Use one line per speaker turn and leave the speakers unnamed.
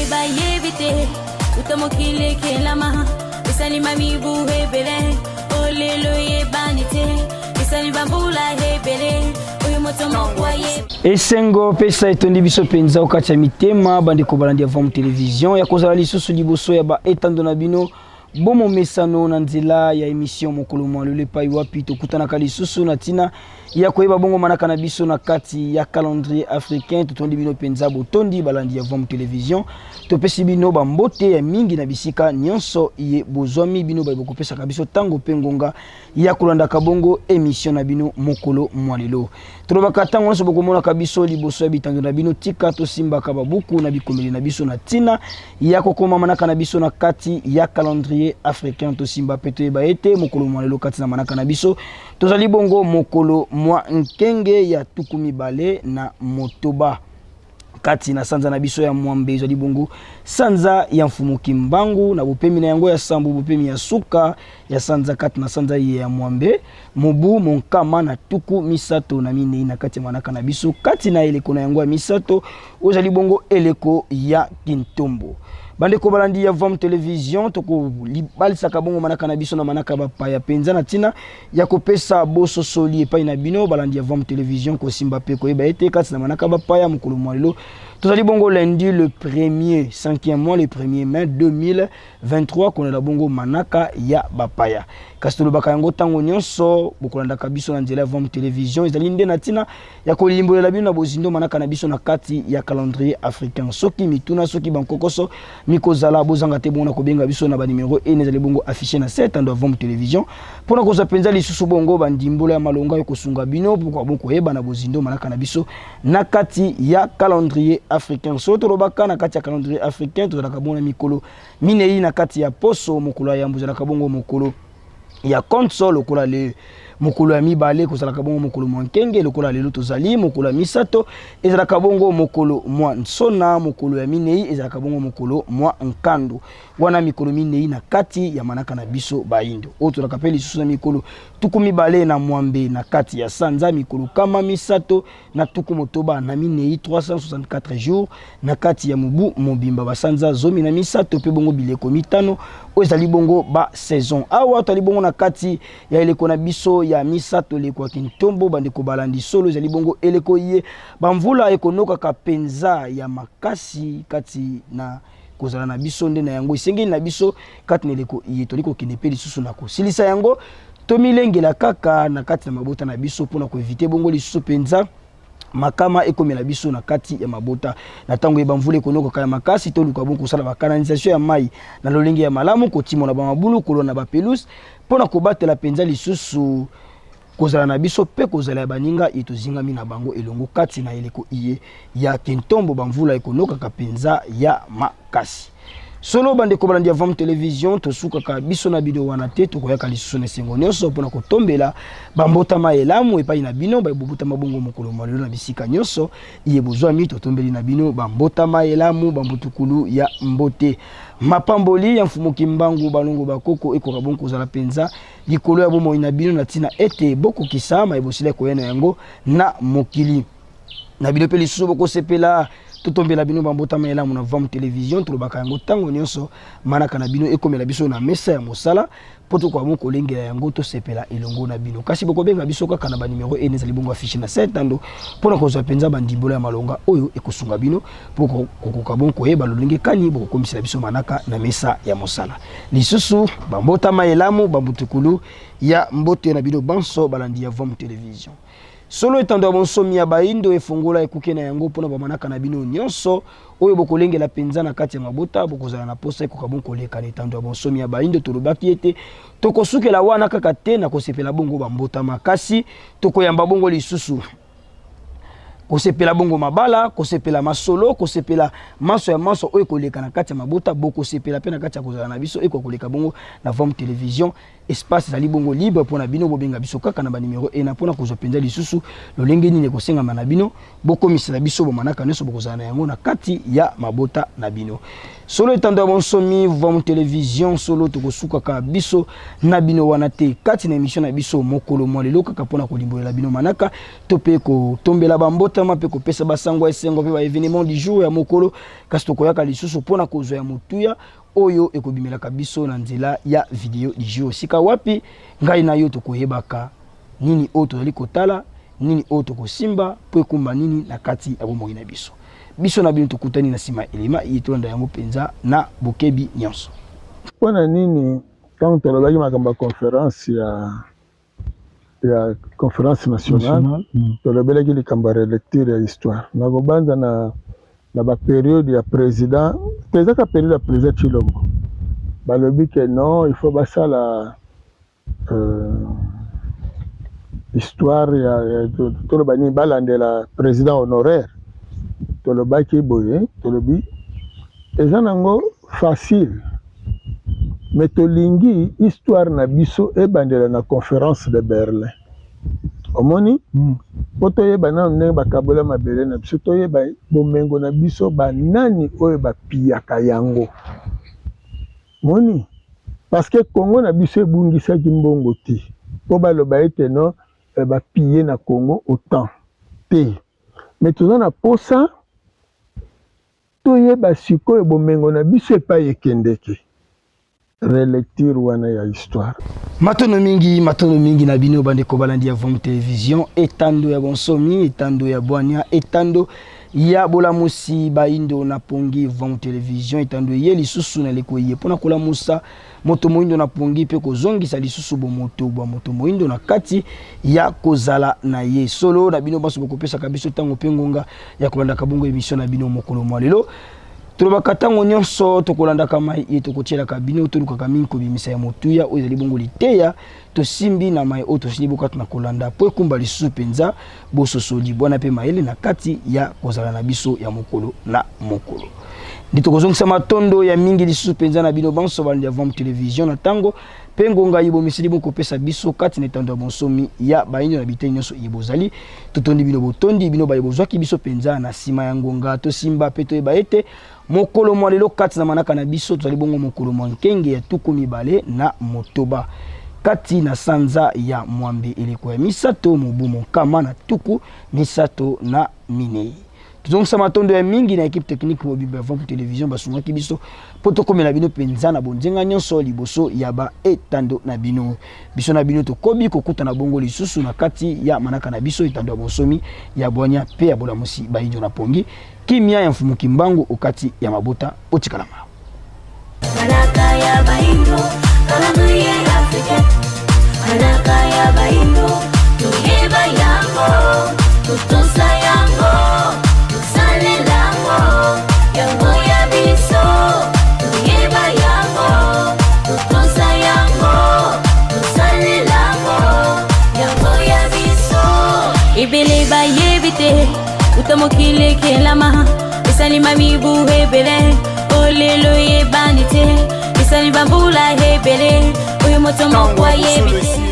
ba yebite utamokile kelama isani mami buhe bele olelo ye banite isani bambula hebele oyo motomo kwaye
esengo pesa etondi biso penza okacha mitema bandeko balandi avant télévision ya kozala lisusu liboso ya ba etando na bino bomo mesano na nzela ya émission mokolo malule pai wapi tokutanaka lisusu na tina ya koyeba bongo manaka na biso na kati ya calendrier africain totondi bino penza botondi balandi avant télévision topesi bino bambote ya mingi na bisika nyonso ye bozwami bino bayebokopesa biso tango pengonga ya kolandaka bongo émission na bino mokolo mwalelo tolobaka tango nyonso bokomona biso liboso ya bitando na bino tika tosimbaka babuku na bikomeli na biso na tina ya kokoma manaka na biso na kati ya calendrier africain tosimba peto eba ete mokolo mwalelo kati na manaka na biso tozali bongo mokolo mwa nkenge ya tukumi bale na motoba kati na sanza na biso ya mwambe ezali bongo sanza ya mfumuki mbangu na bopemi na yango ya sambu bopemi ya suka ya sanza kati na sanza ya mwambe mobu monkama na tuku misato na minei na kati ya manaka na biso kati na eleko na yango ya misato ozali bongo eleko ya kintombo bandeko balandi ya Vom Television toko libalisaka bongo manaka na biso na manaka bapaya penza na tina ya kopesa boso soli epai na bino balandi ya Vom Television ko simba pe ko eba ete kati na manaka bapaya mokolo mwalelo tozali bongo lundi le 1er 5e mois le 1er mai 2023 konela bongo manaka ya bapaya kasi tolobaka yango tango nyonso bokolandaka biso na nzela ya Vom Television ezali nde na tina ya kolimbolela bino na bozindo manaka na biso na kati ya calendrier africain soki mituna soki bankokoso mikozala bozanga te bona kobenga biso na ba numéro et ezali bongo affiché na 7 ando Vom Television pona koza penza lisusu bongo bandimbola ya malonga yo kosunga bino pourquoi bonko yeba na bozindo manaka na biso na kati ya calendrier africain soto robaka na kati ya calendrier africain tozalaka bona mikolo minei na kati ya poso mokolo ya mbuzalaka bongo mokolo ya konso lokola le mokolo ya mibale kozalaka bongo mokolo mwa nkenge lokola lelo tozali mokolo ya misato ezalaka bongo mokolo mwa nsona mokolo ya minei ezalaka bongo mokolo mwa nkando wana mikolo minei na kati ya manaka na biso baindo oyo tozalaka pe lisusu na mikolo tuku mibale na mwambe na kati ya sanza mikolo kama misato na tuku motoba na minei 364 jours na kati ya mubu mobimba basanza zomi na misato pe bongo bileko mitano oyo ezali bongo ba saison awa tozali bongo na kati ya eleko na biso ya misato leko kintombo bandeko balandi solo ezali bongo eleko ye bamvula ekonokaka penza ya makasi kati na kozala na biso nde na yango esengeli na biso kati na eleko ye toliko kinepe lisusu na kosilisa yango tomilengela kaka na kati na mabota na biso pona ko éviter bongo lisusu penza makama ekomela biso na kati ya mabota na tango e bamvula ekonoka kaya makasi to luka bongo sala ba canalisation ya mai na lolenge ya malamu kotima na ba mabulu kolona ba pelouse pona ko batela penza lisusu kozala na biso pe kozala ya baninga etozinga na bango elongo kati na eleko iye ya kintombo bamvula ekonoka ka penza ya makasi solo bandeko balandi ya Vom Television tosukaka biso na bido wana te tokoyaka lisusu na sengo nyonso pona kotombela bambotama elamu epai na bino bayebobutama bongo mokolo malelo na bisika nyonso iye bozwami totombeli na bino bambotama elamu bambutukulu ya mbote mapamboli ya mfumuki mbangu balongo bakoko ekoka bongo kozala penza likolo ya bomoi na bino na tina ete bokokisa mayebosila koyena yango na mokili na bino pe lisusu bokosepela totombela bino bambotama elamu na Vom Television tolobaka yango tango nyonso manaka na bino ekomela biso na mesa ya mosala poto kwa bongo kolengela yango tosepela elongo na bino kasi bokobenga biso kaka na ba numéro ene ezali bongo affiché na 7 ando pona kozwa penza bandimbola ya malonga oyo ekosunga bino poko kokoka bongo koyeba lolenge kani bokomisela biso manaka na mesa ya mosala lisusu bambotama elamu bambutukulu ya mbote na bino banso balandi ya Vom Television solo etando bonsomi ya baindo efongola ekuke na yango pona bamanaka na bino nyonso oyo bokolengela penza na kati ya mabota bokozala na posa ekoka bongo koleka na etando bonsomi ya baindo tolobaki ete tokosukela wana kaka te na kosepela bongo bambota makasi tokoyamba bongo lisusu kosepela bongo mabala kosepela masolo kosepela maso ya maso oyo koleka na kati ya mabota bokosepela pe na kati ya kozala na biso eko koleka bongo na Vom Television espace ezali bongo libre pour na bino bobenga biso kaka na ba numéro et na pona kozwa penza lisusu lolenge nini kosenga na bino bokomisa na biso bomanaka neso bokozana yango na kati ya mabota na bino solo etando bonsomi vwa télévision solo tokosuka ka biso na bino wana te kati na émission na biso mokolo mwa lelo kaka pona kolimbolela bino manaka to pe ko tombela bambota ma pe ko pesa basango esengo pe ba événement du jour ya mokolo kasi tokoyaka lisusu pona kozwa ya motuya oyo ekobimela kabiso na nzela ya video du jour sika wapi ngai na yo tokoyebaka nini oyo tozali kotala nini oyo tokosimba po ekumba nini na kati ya bomoi na biso biso na bino tokutani na sima elema yetolanda yango penza na bokebi nyonso
mpona nini ntango tolobaki makambo ya conférence nationale tolobelaki likambo ya relecture ya histoire nakobanza na bapériode ya président ezaka période ya président Tshilombo balobi ke non il faut basala histoire ya toloba nini balandela président honoraire tolobaki boye tolobi eza nango facile mais tolingi histoire na biso ebandela na conférence de Berlin omoni po toyeba nano ndenge bakabola mabele na biso toyeba bomengo na biso banani oyo bapiyaka yango moni parce que Congo na biso ebungisaki mbongo te po baloba ete no bapiye na Congo autant te mais toza na posa toyeba sikoyo bomengo na biso epai ekendeke relecture wana ya histoire
matono mingi na bino bande ko balandi ya Vom Télévision etando ya bonsomi etando ya bwanya etando ya bolamusi baindo na pongi Vom Télévision etando ye lisusu na lekoye pona kola musa moto moindo na pongi pe kozongisa lisusu bo moto moindo na kati ya kozala na ye solo na bino baso bokopesa kabiso tango pengonga ya kolanda kabongo émission na bino mokolo mwa lelo tolobaka ntango nyonso tokolandaka mai ye tokotielaka bino tolukaka mingi kobimisa ya motuya oyo ezali bongo liteya tosimbi na mai oyo tosili bokatu na kolanda po ekumba lisusu mpenza bososoli bwana mpe mayele na kati ya kozala na biso ya mokolo na mokolo nde tokozongisa matondo ya mingi lisusu mpenza na bino banso balandi ya Vom Télévision na ntango mpe ngonga yibomisili bokopesa biso kati na etando ya bonsomi ya baindo na biteni nyonso yebozali totondi bino botondi bino bayebozwaki biso mpenza na nsima ya ngonga tosimba mpe toyeba ete mokolo mwa lelo kati na manaka na biso tozali bongo mokolo mwa nkenge ya tuku mibale na motoba kati na sanza ya mwambe eleko ya misato mobu mokama na tuku misato na minei tozongisa matondo ya mingi na équipe technique mobimba ya Vom Télévision basungaki biso po tokomela bino mpenza na bonzenga nyonso liboso ya ba etando na bino biso na bino tokobi kokuta na bongo lisusu na kati ya manaka na biso etando ya bonsomi ya bwanya pe ya bolamusi baindo na pongi kimia ya mfumu kimbangu okati ya mabota otikalama
manaka ya baindo kalamuye Afrika manaka ya baindo tuyeba yango tutosa yango tusale lango yango ya biso tuyeba yango tutosa yango tusale lango yango ya biso ibele bayebite utamokile kelama isalima mibu hebele olelo ye bandite isaliba bula hebele uyu moto mokwa yebite